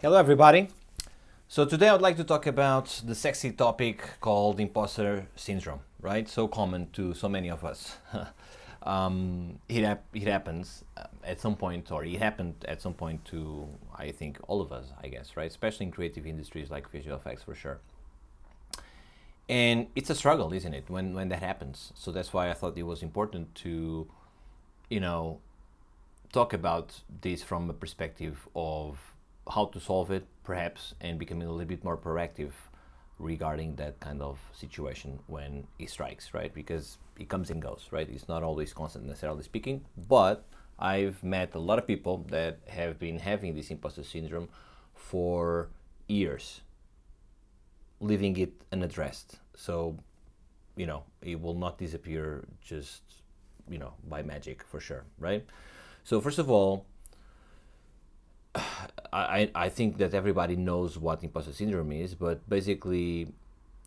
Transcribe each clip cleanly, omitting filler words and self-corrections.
Hello everybody. So today I would like to talk about the sexy topic called imposter syndrome, right? So common to so many of us. It happens at some point, or it happened at some point to, I think, all of us, I guess, right? Especially in creative industries like visual effects for sure. And it's a struggle, isn't it, when that happens? So that's why I thought it was important to, you know, talk about this from a perspective of how to solve it, perhaps, and becoming a little bit more proactive regarding that kind of situation when it strikes, right? Because it comes and goes, right? It's not always constant, necessarily speaking, but I've met a lot of people that have been having this imposter syndrome for years, leaving it unaddressed. So, it will not disappear just, by magic for sure, right? So first of all, I think that everybody knows what imposter syndrome is, but basically,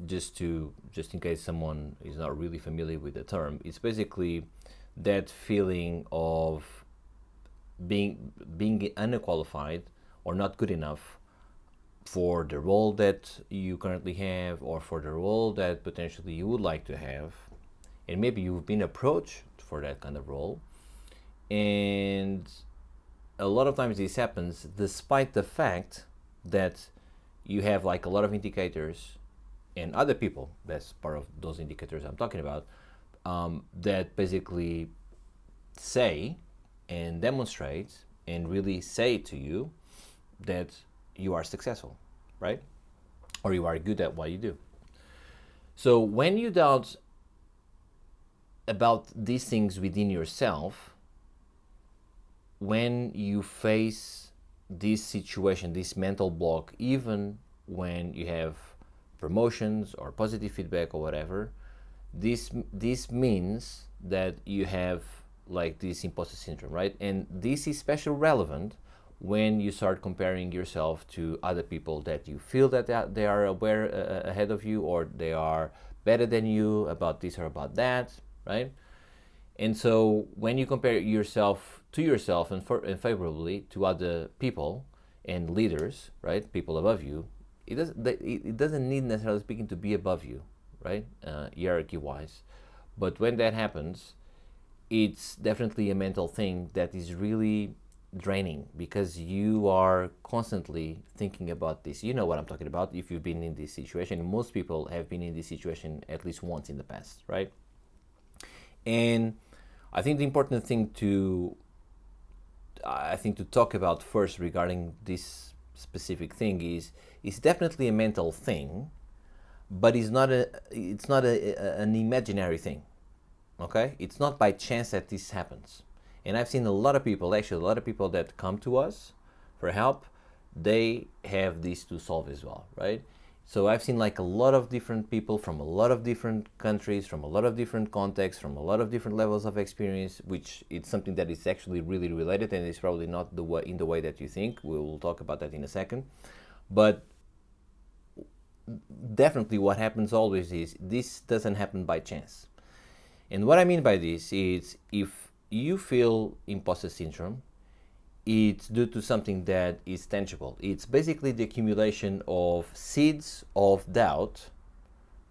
just in case someone is not really familiar with the term, it's basically that feeling of being unqualified or not good enough for the role that you currently have, or for the role that potentially you would like to have, and maybe you've been approached for that kind of role, and a lot of times this happens despite the fact that you have like a lot of indicators and other people, that's part of those indicators I'm talking about, that basically say and demonstrate and really say to you that you are successful, right? Or you are good at what you do. So when you doubt about these things within yourself, when you face this situation, this mental block, even when you have promotions or positive feedback or whatever, this means that you have like this imposter syndrome, right? And this is especially relevant when you start comparing yourself to other people that you feel that they are aware ahead of you, or they are better than you about this or about that, right? And so when you compare yourself to yourself and favorably to other people and leaders, right, people above you, it doesn't need, necessarily speaking, to be above you, right, hierarchy-wise. But when that happens, it's definitely a mental thing that is really draining, because you are constantly thinking about this. You know what I'm talking about if you've been in this situation. Most people have been in this situation at least once in the past, right? And I think the important thing to talk about first regarding this specific thing is it's definitely a mental thing, but it's not an imaginary thing. Okay, it's not by chance that this happens. And I've seen a lot of people that come to us for help, they have this to solve as well, right? So I've seen like a lot of different people from a lot of different countries, from a lot of different contexts, from a lot of different levels of experience, which it's something that is actually really related, and it's probably not in the way that you think. We will talk about that in a second. But definitely what happens always is this doesn't happen by chance. And what I mean by this is, if you feel imposter syndrome, it's due to something that is tangible. It's basically the accumulation of seeds of doubt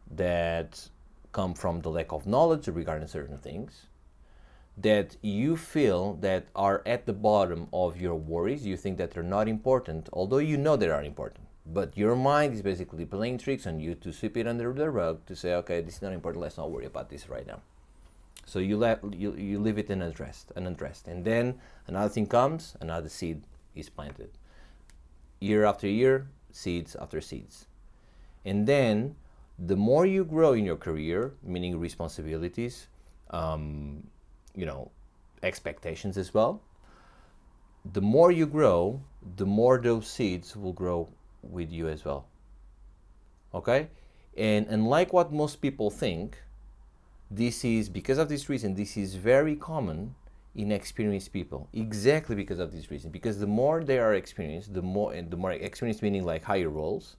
that come from the lack of knowledge regarding certain things, that you feel that are at the bottom of your worries. You think that they're not important, although you know they are important. But your mind is basically playing tricks on you to sweep it under the rug, to say, okay, this is not important, let's not worry about this right now. So you leave it unaddressed, and then another thing comes, another seed is planted. Year after year, seeds after seeds. And then the more you grow in your career, meaning responsibilities, expectations as well, the more you grow, the more those seeds will grow with you as well. Okay? And unlike what most people think, this is, because of this reason, this is very common in experienced people. Exactly because of this reason. Because the more they are experienced, the more experienced meaning like higher roles,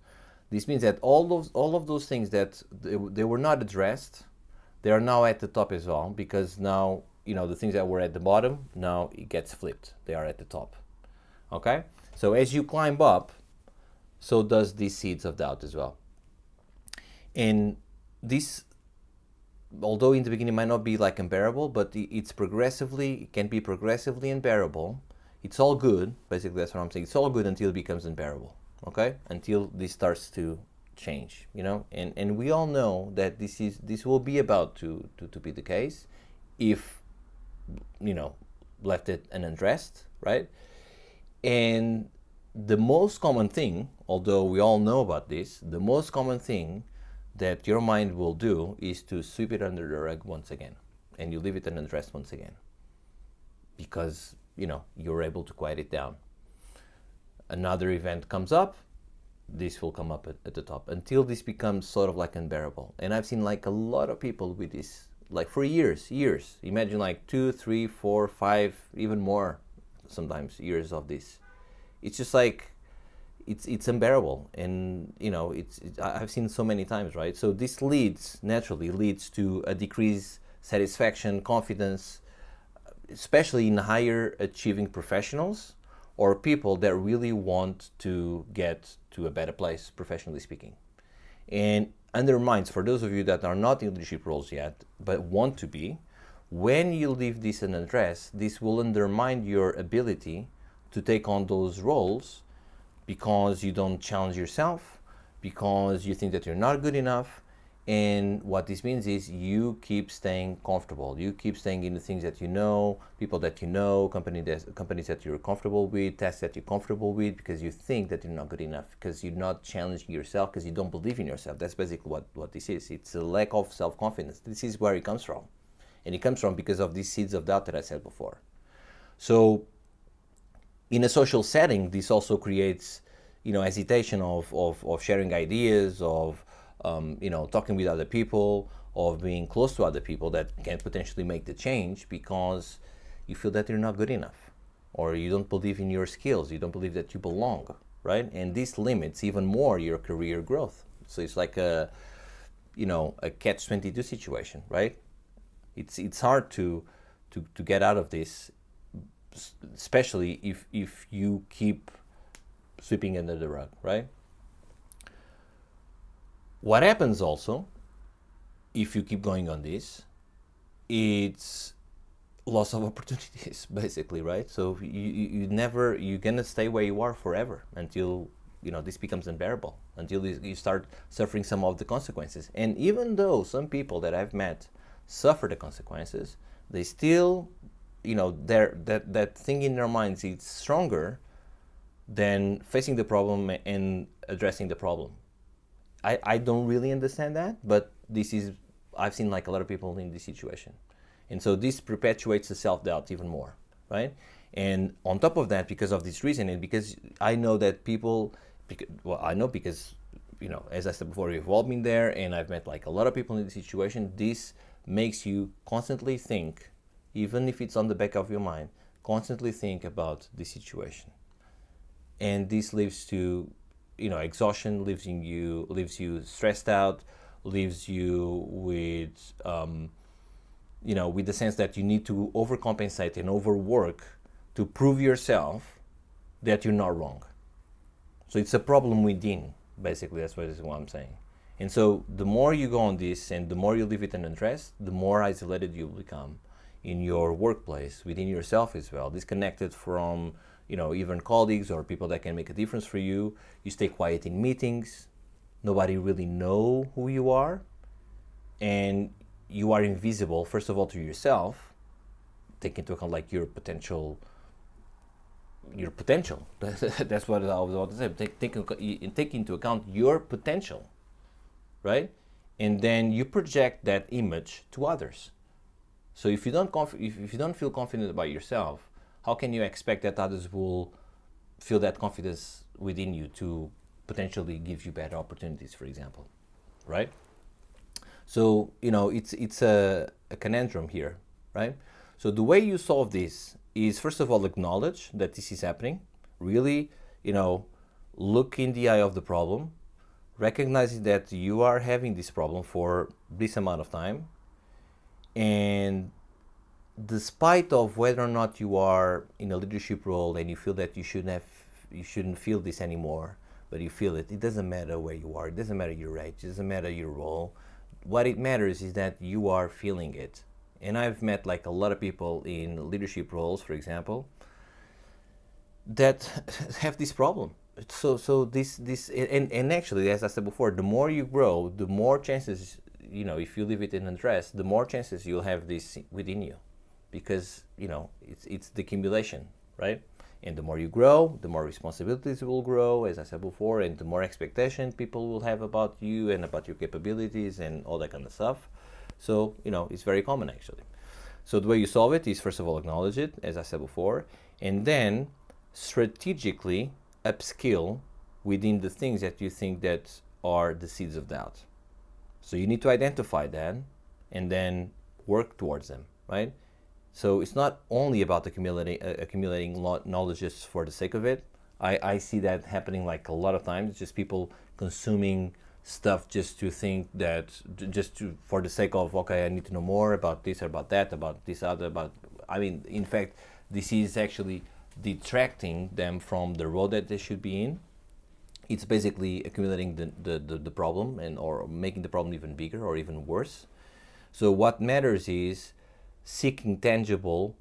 this means that all of those things that they were not addressed, they are now at the top as well, because now, the things that were at the bottom, now it gets flipped. They are at the top. Okay? So as you climb up, so does these seeds of doubt as well. And this, although in the beginning might not be like unbearable, but it can be progressively unbearable. It's all good, basically that's what I'm saying. It's all good until it becomes unbearable, okay? Until this starts to change, and we all know that this will be about to be the case if left it unaddressed, right? And the most common thing, although we all know about this, the most common thing that your mind will do is to sweep it under the rug once again, and you leave it unaddressed once again, because you're able to quiet it down. Another event comes up, this will come up at the top until this becomes sort of like unbearable. And I've seen like a lot of people with this, like for years. Imagine like 2, 3, 4, 5, even more sometimes years of this. It's just like it's unbearable, and I've seen so many times, right? So this naturally leads to a decreased satisfaction, confidence, especially in higher achieving professionals or people that really want to get to a better place, professionally speaking. And undermines, for those of you that are not in leadership roles yet but want to be, when you leave this unaddressed, this will undermine your ability to take on those roles, because you don't challenge yourself, because you think that you're not good enough. And what this means is you keep staying comfortable. You keep staying in the things that you know, people that you know, companies that you're comfortable with, tasks that you're comfortable with, because you think that you're not good enough, because you're not challenging yourself, because you don't believe in yourself. That's basically what this is. It's a lack of self-confidence. This is where it comes from. And it comes from because of these seeds of doubt that I said before. So in a social setting, this also creates, hesitation of sharing ideas, of talking with other people, of being close to other people that can potentially make the change, because you feel that you're not good enough, or you don't believe in your skills, you don't believe that you belong, right? And this limits even more your career growth. So it's like a catch-22 situation, right? It's hard to get out of this, especially if you keep sweeping under the rug, right? What happens also, if you keep going on this, it's loss of opportunities, basically, right? So you're gonna stay where you are forever until this becomes unbearable, until you start suffering some of the consequences. And even though some people that I've met suffer the consequences, they still, that thing in their minds is stronger than facing the problem and addressing the problem. I don't really understand that, but I've seen like a lot of people in this situation. And so this perpetuates the self-doubt even more, right? And on top of that, because of this reason, and because I know that people, because as I said before, we've all been there, and I've met like a lot of people in this situation. This makes you constantly think, even if it's on the back of your mind, constantly think about the situation. And this leads to exhaustion, leaves you stressed out, leaves you with with the sense that you need to overcompensate and overwork to prove yourself that you're not wrong. So it's a problem within, basically. That's what I'm saying. And so the more you go on this and the more you leave it unaddressed, the more isolated you become in your workplace, within yourself as well, disconnected from even colleagues or people that can make a difference for you. You stay quiet in meetings. Nobody really know who you are. And you are invisible, first of all, to yourself. Take into account like your potential. That's what I was about to say. Take into account your potential, right? And then you project that image to others. So if you don't feel confident about yourself, how can you expect that others will feel that confidence within you to potentially give you better opportunities, for example, right? So it's a conundrum here, right? So the way you solve this is, first of all, acknowledge that this is happening. Really, look in the eye of the problem, recognizing that you are having this problem for this amount of time, and despite of whether or not you are in a leadership role and you feel that you shouldn't feel this anymore, but you feel it. It doesn't matter where you are. It doesn't matter your age. It doesn't matter your role. What it matters is that you are feeling it. And I've met like a lot of people in leadership roles, for example, that have this problem. So this and actually, as I said before, the more you grow, the more chances, if you leave it unaddressed, the more chances you'll have this within you, because it's the accumulation, right? And the more you grow, the more responsibilities will grow, as I said before, and the more expectation people will have about you and about your capabilities and all that kind of stuff. So, it's very common actually. So the way you solve it is, first of all, acknowledge it, as I said before, and then strategically upskill within the things that you think that are the seeds of doubt. So you need to identify that and then work towards them, right? So it's not only about accumulating knowledge just for the sake of it. I see that happening like a lot of times, just people consuming stuff just to think that, for the sake of, okay, I need to know more about this or about that, about this other, in fact, this is actually detracting them from the road that they should be in. It's basically accumulating the problem or making the problem even bigger or even worse. So what matters is seeking tangible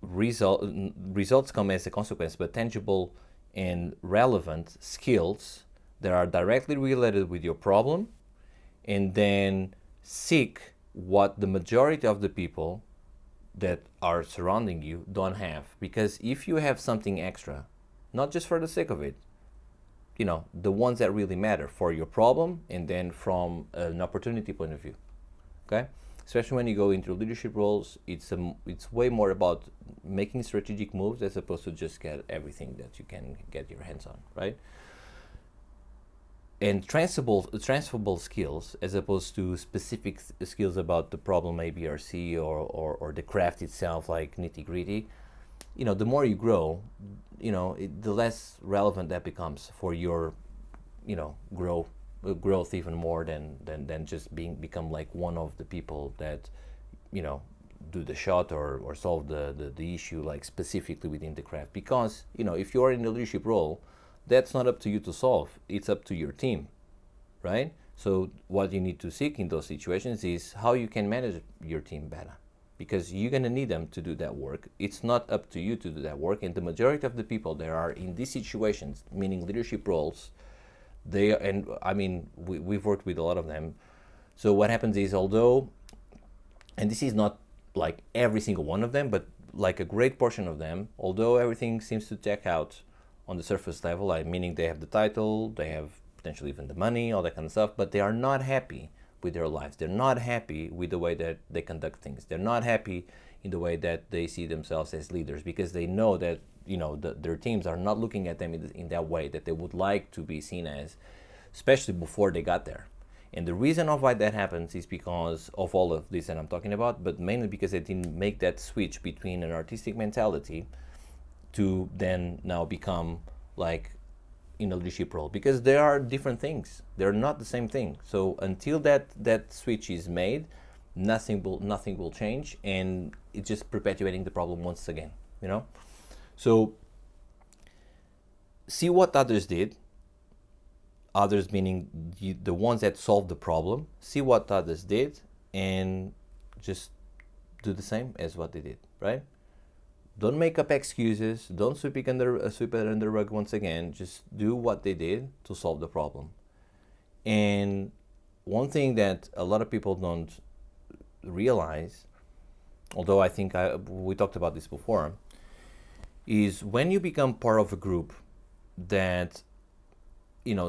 results come as a consequence, but tangible and relevant skills that are directly related with your problem, and then seek what the majority of the people that are surrounding you don't have. Because if you have something extra, not just for the sake of it, the ones that really matter for your problem and then from an opportunity point of view, okay? Especially when you go into leadership roles, it's way more about making strategic moves as opposed to just get everything that you can get your hands on, right? And transferable skills as opposed to specific skills about the problem A, B, or C, or the craft itself, like nitty gritty. The more you grow, the less relevant that becomes for your, growth even more than just become like one of the people that, do the shot or solve the issue like specifically within the craft. Because, if you're in a leadership role, that's not up to you to solve. It's up to your team, right? So what you need to seek in those situations is how you can manage your team better, because you're going to need them to do that work. It's not up to you to do that work. And the majority of the people that are in these situations, meaning leadership roles, we've worked with a lot of them. So what happens is, and this is not like every single one of them, but like a great portion of them, although everything seems to check out on the surface level, meaning they have the title, they have potentially even the money, all that kind of stuff, but they are not happy with their lives. They're not happy with the way that they conduct things. They're not happy in the way that they see themselves as leaders, because they know that their teams are not looking at them in that way that they would like to be seen as, especially before they got there. And the reason of why that happens is because of all of this that I'm talking about, but mainly because they didn't make that switch between an artistic mentality to then now become like in a leadership role, because there are different things. They're not the same thing. So until that switch is made, nothing will change, and it's just perpetuating the problem once again. So see what others did. Others meaning the ones that solved the problem. See what others did and just do the same as what they did, right? Don't make up excuses. Don't sweep it under the rug once again. Just do what they did to solve the problem. And one thing that a lot of people don't realize, although I think we talked about this before, is when you become part of a group that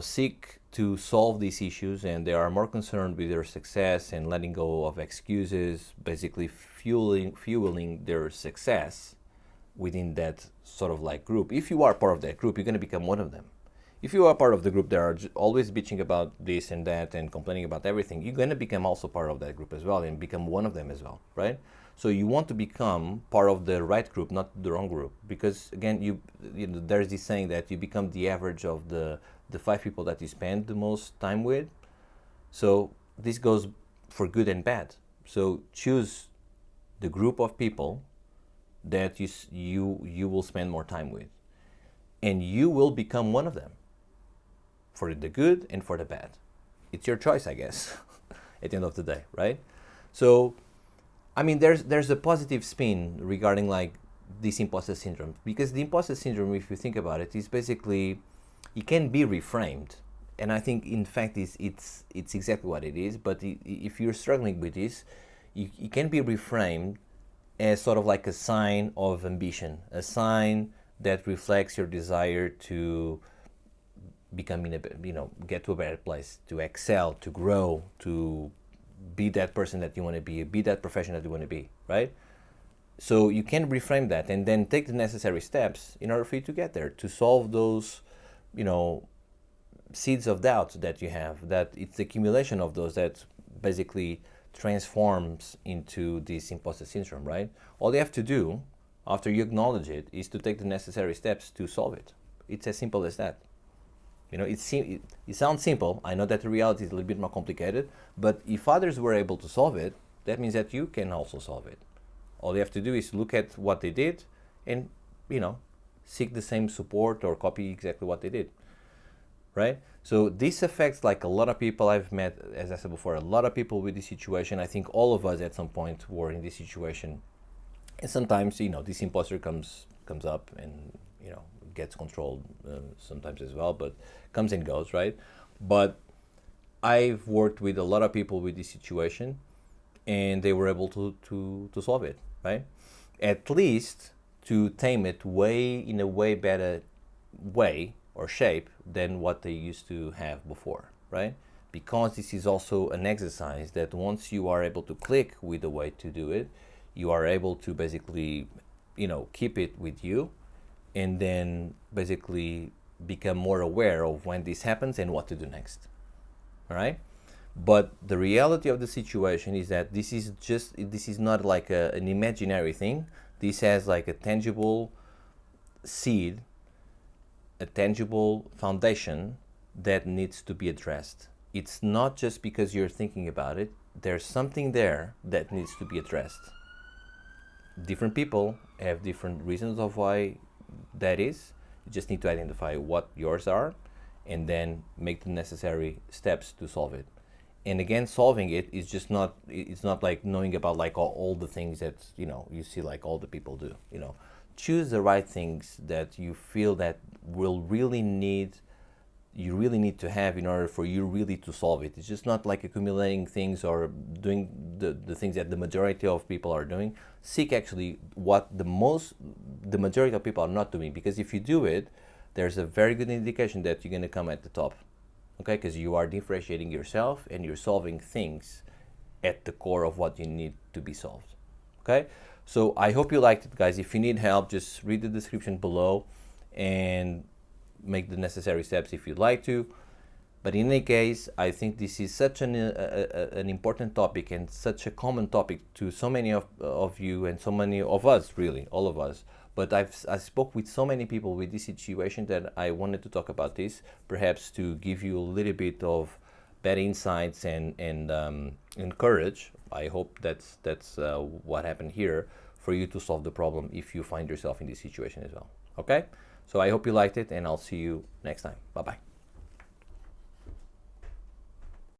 seek to solve these issues, and they are more concerned with their success and letting go of excuses, basically fueling their success within that sort of like group. If you are part of that group, you're going to become one of them. If you are part of the group that are always bitching about this and that and complaining about everything, you're going to become also part of that group as well and become one of them as well, right? So you want to become part of the right group, not the wrong group, because again, there's this saying that you become the average of the 5 people that you spend the most time with. So this goes for good and bad. So choose the group of people that you will spend more time with, and you will become one of them. for the good and for the bad. It's your choice, I guess, at the end of the day, right? So, I mean, there's a positive spin regarding like this imposter syndrome, because the imposter syndrome, if you think about it, is basically, it can be reframed, and I think in fact it's exactly what it is. But if you're struggling with this, it can be reframed as sort of like a sign of ambition, a sign that reflects your desire to become get to a better place, to excel, to grow, to be that person that you want to be that profession that you want to be, right? So you can reframe that and then take the necessary steps in order for you to get there, to solve those, seeds of doubt that you have, that it's the accumulation of those that basically transforms into this imposter syndrome, right? All you have to do after you acknowledge it is to take the necessary steps to solve it. It's as simple as that. It sounds simple. I know that the reality is a little bit more complicated, but if others were able to solve it, that means that you can also solve it. All you have to do is look at what they did and, seek the same support or copy exactly what they did, right? So this affects like a lot of people I've met, as I said before, a lot of people with this situation. I think all of us at some point were in this situation. And sometimes, this imposter comes up and, gets controlled sometimes as well, but comes and goes, right? But I've worked with a lot of people with this situation, and they were able to solve it, right? At least to tame it in a way better way or shape than what they used to have before, right? Because this is also an exercise that once you are able to click with the way to do it, you are able to basically, keep it with you, and then basically become more aware of when this happens and what to do next. All right? But the reality of the situation is that this is not like an imaginary thing. This has like a tangible seed, a tangible foundation that needs to be addressed. It's not just because you're thinking about it. There's something there that needs to be addressed. Different people have different reasons of why that is. You just need to identify what yours are and then make the necessary steps to solve it. And again, solving it is just not, it's not like knowing about like all the things that, you see like all the people do, choose the right things that you feel that you really need to have in order for you really to solve it. It's just not like accumulating things or doing the things that the majority of people are doing. Seek actually what the majority of people are not doing, because if you do it, there's a very good indication that you're going to come at the top, okay? Because you are differentiating yourself and you're solving things at the core of what you need to be solved, okay? So I hope you liked it, guys. If you need help, just read the description below and make the necessary steps if you'd like to. But in any case, I think this is such an important topic and such a common topic to so many of you and so many of us, really, all of us. But I spoke with so many people with this situation that I wanted to talk about this, perhaps to give you a little bit of better insights and courage. I hope that's what happened here, for you to solve the problem if you find yourself in this situation as well. Okay? So I hope you liked it, and I'll see you next time. Bye-bye.